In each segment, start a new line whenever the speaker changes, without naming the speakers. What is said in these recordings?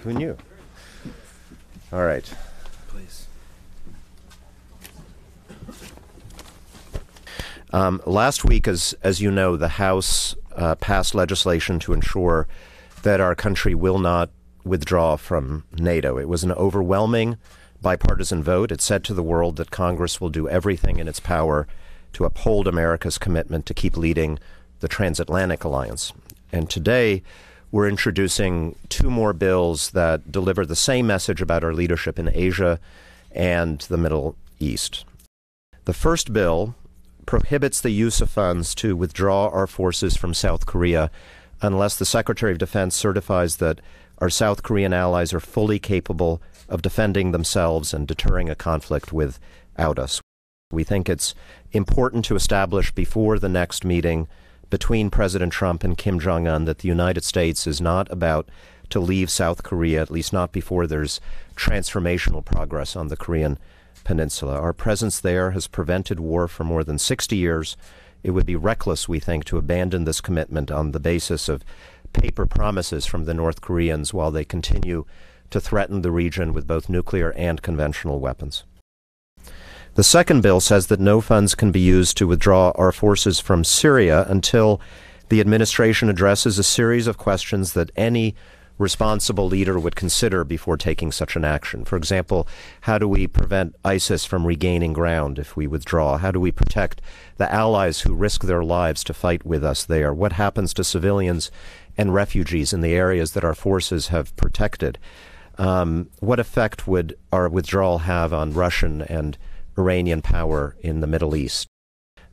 Who knew? All right.
Please.
Last week, as you know, the House passed legislation to ensure that our country will not withdraw from NATO. It was an overwhelming bipartisan vote. It said to the world that Congress will do everything in its power to uphold America's commitment to keep leading the transatlantic alliance. And today, we're introducing two more bills that deliver the same message about our leadership in Asia and the Middle East. The first bill prohibits the use of funds to withdraw our forces from South Korea unless the Secretary of Defense certifies that our South Korean allies are fully capable of defending themselves and deterring a conflict without us. We think it's important to establish before the next meeting between President Trump and Kim Jong-un that the United States is not about to leave South Korea, at least not before there's transformational progress on the Korean Peninsula. Our presence there has prevented war for more than 60 years. It would be reckless, we think, to abandon this commitment on the basis of paper promises from the North Koreans while they continue to threaten the region with both nuclear and conventional weapons. The second bill says that no funds can be used to withdraw our forces from Syria until the administration addresses a series of questions that any responsible leader would consider before taking such an action. For example, how do we prevent ISIS from regaining ground if we withdraw? How do we protect the allies who risk their lives to fight with us there? What happens to civilians and refugees in the areas that our forces have protected? What effect would our withdrawal have on Russian and Iranian power in the Middle East?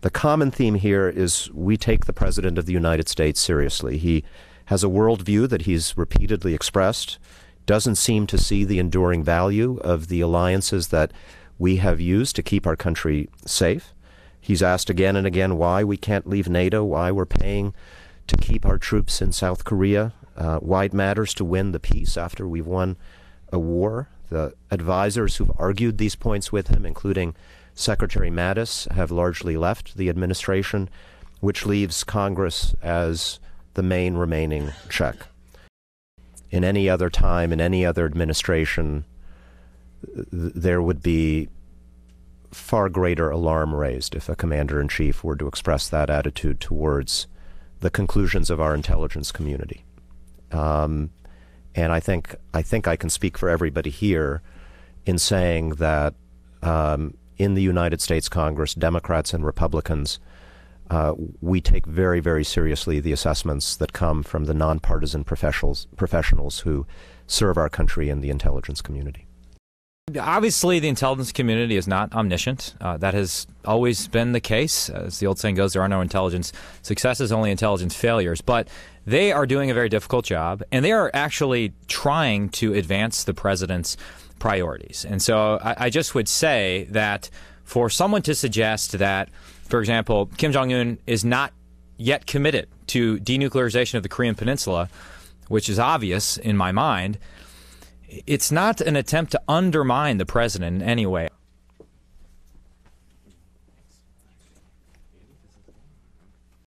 The common theme here is we take the President of the United States seriously. He has a worldview that he's repeatedly expressed, doesn't seem to see the enduring value of the alliances that we have used to keep our country safe. He's asked again and again why we can't leave NATO, why we're paying to keep our troops in South Korea, why it matters to win the peace after we've won a war. The advisors who've argued these points with him, including Secretary Mattis, have largely left the administration, which leaves Congress as the main remaining check. In any other time, in any other administration, there would be far greater alarm raised if a commander-in-chief were to express that attitude towards the conclusions of our intelligence community. And I think I can speak for everybody here in saying that in the United States Congress, Democrats and Republicans, we take very, very seriously the assessments that come from the nonpartisan professionals who serve our country in the intelligence community.
Obviously, the intelligence community is not omniscient. That has always been the case. As the old saying goes, there are no intelligence successes, only intelligence failures. But they are doing a very difficult job, and they are actually trying to advance the president's priorities. And so I just would say that for someone to suggest that, for example, Kim Jong-un is not yet committed to denuclearization of the Korean Peninsula, which is obvious in my mind, it's not an attempt to undermine the president in any way.